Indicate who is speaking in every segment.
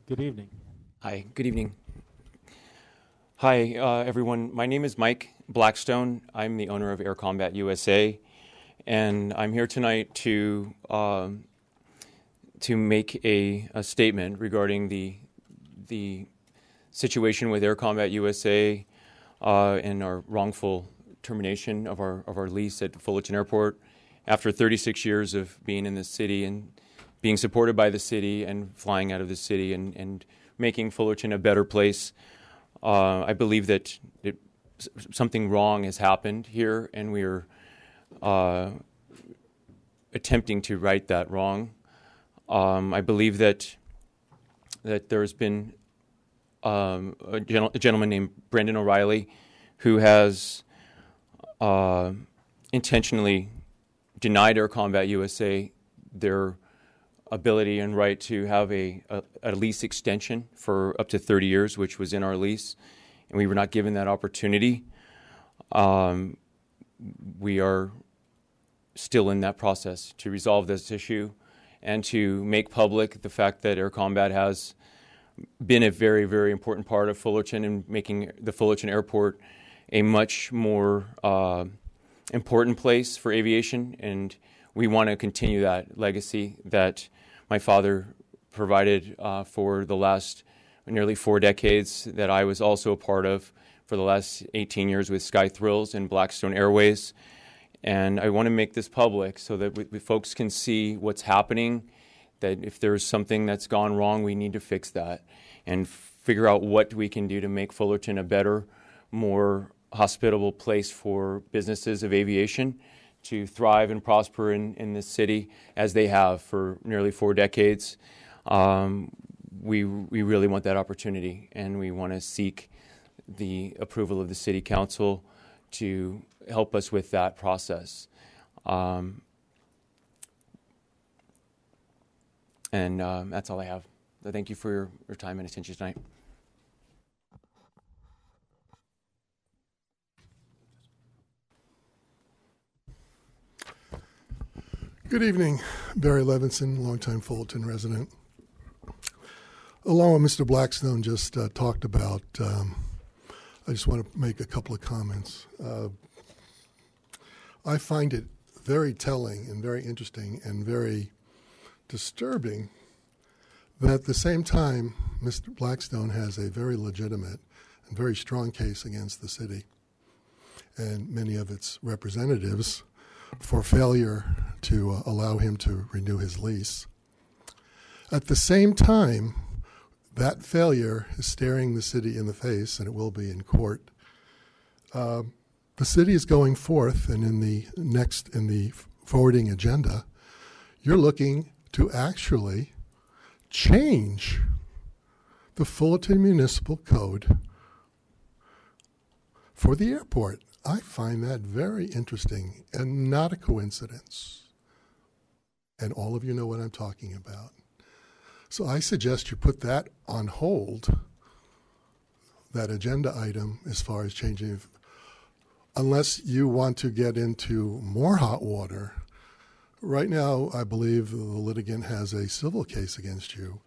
Speaker 1: Good evening.
Speaker 2: Hi, good evening. Hi, everyone. My name is Mike Blackstone. I'm the owner of Air Combat USA, and I'm here tonight to make a statement regarding the situation with Air Combat USA and our wrongful termination of our lease at Fullerton Airport after 36 years of being in the city and being supported by the city and flying out of the city and making Fullerton a better place. I believe that something wrong has happened here, and we are attempting to right that wrong. I believe that there's been a gentleman named Brendan O'Reilly who has intentionally denied Air Combat USA their ability and right to have a lease extension for up to 30 years, which was in our lease, and we were not given that opportunity. We are still in that process to resolve this issue and to make public the fact that Air Combat has been a very, very important part of Fullerton and making the Fullerton Airport a much more important place for aviation, and we want to continue that legacy that my father provided for the last nearly 4 decades, that I was also a part of for the last 18 years with Sky Thrills and Blackstone Airways. And I want to make this public so that folks can see what's happening, that if there's something that's gone wrong, we need to fix that and figure out what we can do to make Fullerton a better, more hospitable place for businesses of aviation to thrive and prosper in this city as they have for nearly 4 decades. We really want that opportunity, and we want to seek the approval of the City Council to help us with that process. And that's all I have. So thank you for your time and attention tonight.
Speaker 3: Good evening, Barry Levinson, longtime Fullerton resident. Along with Mr. Blackstone just talked about, I just want to make a couple of comments. I find it very telling and very interesting and very disturbing that at the same time, Mr. Blackstone has a very legitimate and very strong case against the city and many of its representatives for failure to allow him to renew his lease. At the same time, that failure is staring the city in the face, and it will be in court. The city is going forth, and in the forwarding agenda, you're looking to actually change the Fullerton Municipal Code for the airport. I find that very interesting and not a coincidence. And all of you know what I'm talking about. So I suggest you put that on hold, that agenda item as far as changing, unless you want to get into more hot water. Right now, I believe the litigant has a civil case against you.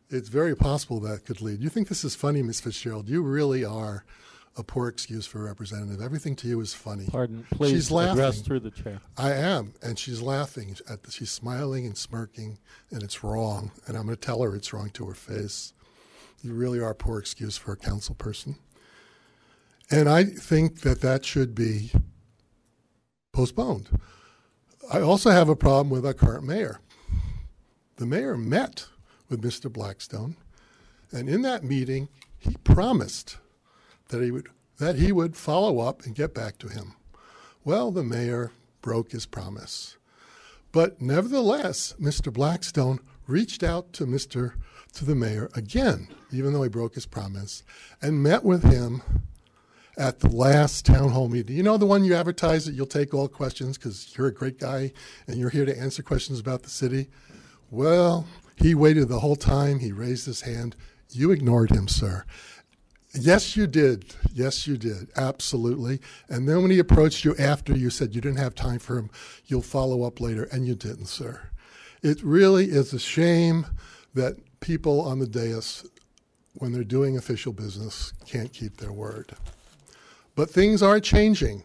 Speaker 3: It's very possible that could lead. You think this is funny, Ms. Fitzgerald? You really are a poor excuse for a representative. Everything to you is funny.
Speaker 1: Pardon, please.
Speaker 3: She's laughing.
Speaker 1: Address through the chair.
Speaker 3: I am, and she's laughing. She's smiling and smirking, and it's wrong. And I'm going to tell her it's wrong to her face. You really are a poor excuse for a council person. And I think that should be postponed. I also have a problem with our current mayor. The mayor met with Mr. Blackstone, and in that meeting, he promised that he would follow up and get back to him. Well, the mayor broke his promise. But nevertheless, Mr. Blackstone reached out to the mayor again, even though he broke his promise, and met with him at the last town hall meeting. You know, the one you advertise that you'll take all questions because you're a great guy and you're here to answer questions about the city? Well, he waited the whole time. He raised his hand. You ignored him, sir. Yes, you did. Yes, you did. Absolutely. And then when he approached you after you said you didn't have time for him, you'll follow up later, and you didn't, sir. It really is a shame that people on the dais, when they're doing official business, can't keep their word. But things are changing,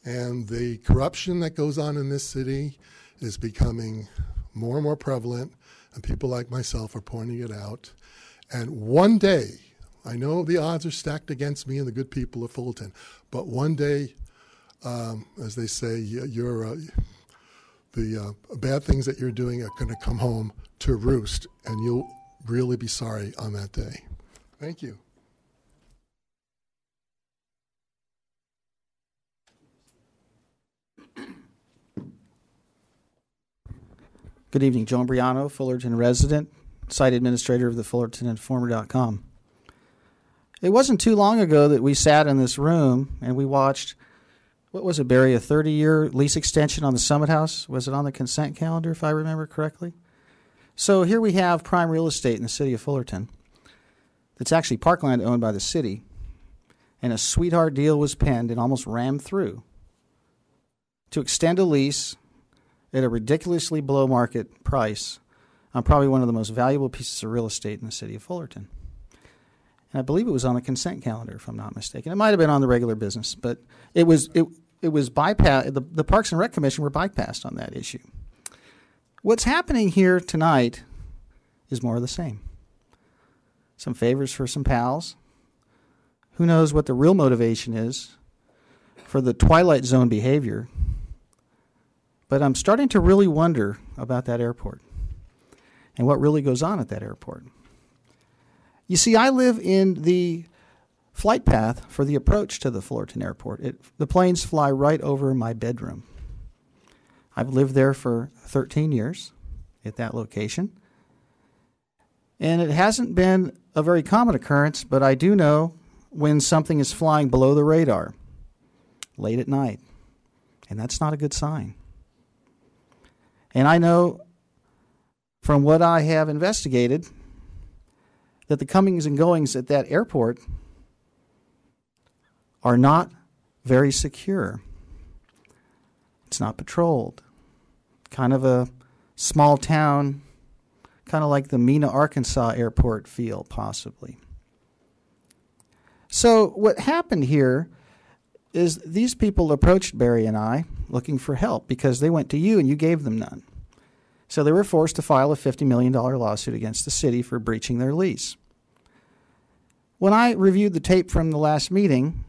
Speaker 3: and the corruption that goes on in this city is becoming more and more prevalent, and people like myself are pointing it out. And one day, I know the odds are stacked against me and the good people of Fullerton, but one day, as they say, the bad things that you're doing are going to come home to roost, and you'll really be sorry on that day. Thank you.
Speaker 1: Good evening, Joe Imbriano, Fullerton resident, site administrator of the FullertonInformer.com. It wasn't too long ago that we sat in this room and we watched, what was it, Barry, a 30-year lease extension on the Summit House? Was it on the consent calendar, if I remember correctly? So here we have prime real estate in the city of Fullerton. That's actually parkland owned by the city. And a sweetheart deal was penned and almost rammed through to extend a lease at a ridiculously below market price on probably one of the most valuable pieces of real estate in the city of Fullerton. And I believe it was on the consent calendar, if I'm not mistaken. It might have been on the regular business, but it was bypassed. The Parks and Rec Commission were bypassed on that issue. What's happening here tonight is more of the same. Some favors for some pals. Who knows what the real motivation is for the Twilight Zone behavior. But I'm starting to really wonder about that airport and what really goes on at that airport. You see, I live in the flight path for the approach to the Fullerton Airport. The planes fly right over my bedroom. I've lived there for 13 years at that location. And it hasn't been a very common occurrence, but I do know when something is flying below the radar late at night. And that's not a good sign. And I know from what I have investigated that the comings and goings at that airport are not very secure. It's not patrolled. Kind of a small town, kind of like the Mena, Arkansas airport feel, possibly. So what happened here is these people approached Barry and I looking for help because they went to you and you gave them none. So they were forced to file a $50 million lawsuit against the city for breaching their lease. When I reviewed the tape from the last meeting,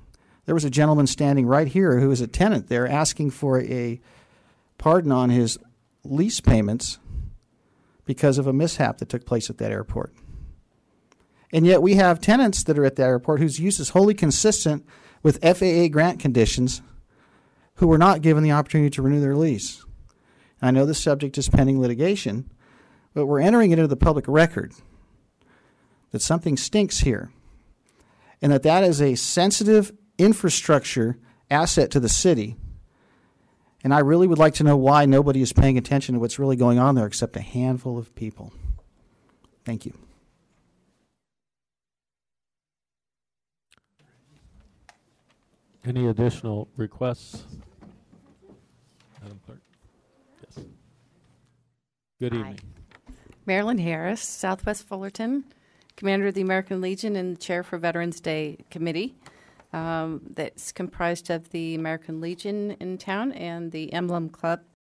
Speaker 1: there was a gentleman standing right here who was a tenant there asking for a pardon on his lease payments because of a mishap that took place at that airport. And yet we have tenants that are at that airport whose use is wholly consistent with FAA grant conditions who were not given the opportunity to renew their lease. I know the subject is pending litigation, but we're entering it into the public record that something stinks here and that is a sensitive infrastructure asset to the city. And I really would like to know why nobody is paying attention to what's really going on there except a handful of people. Thank you.
Speaker 4: Any additional requests? Madam Clerk? Yes. Good evening.
Speaker 5: Marilyn Harris, Southwest Fullerton, Commander of the American Legion and Chair for Veterans Day Committee. That's comprised of the American Legion in town and the Emblem Club.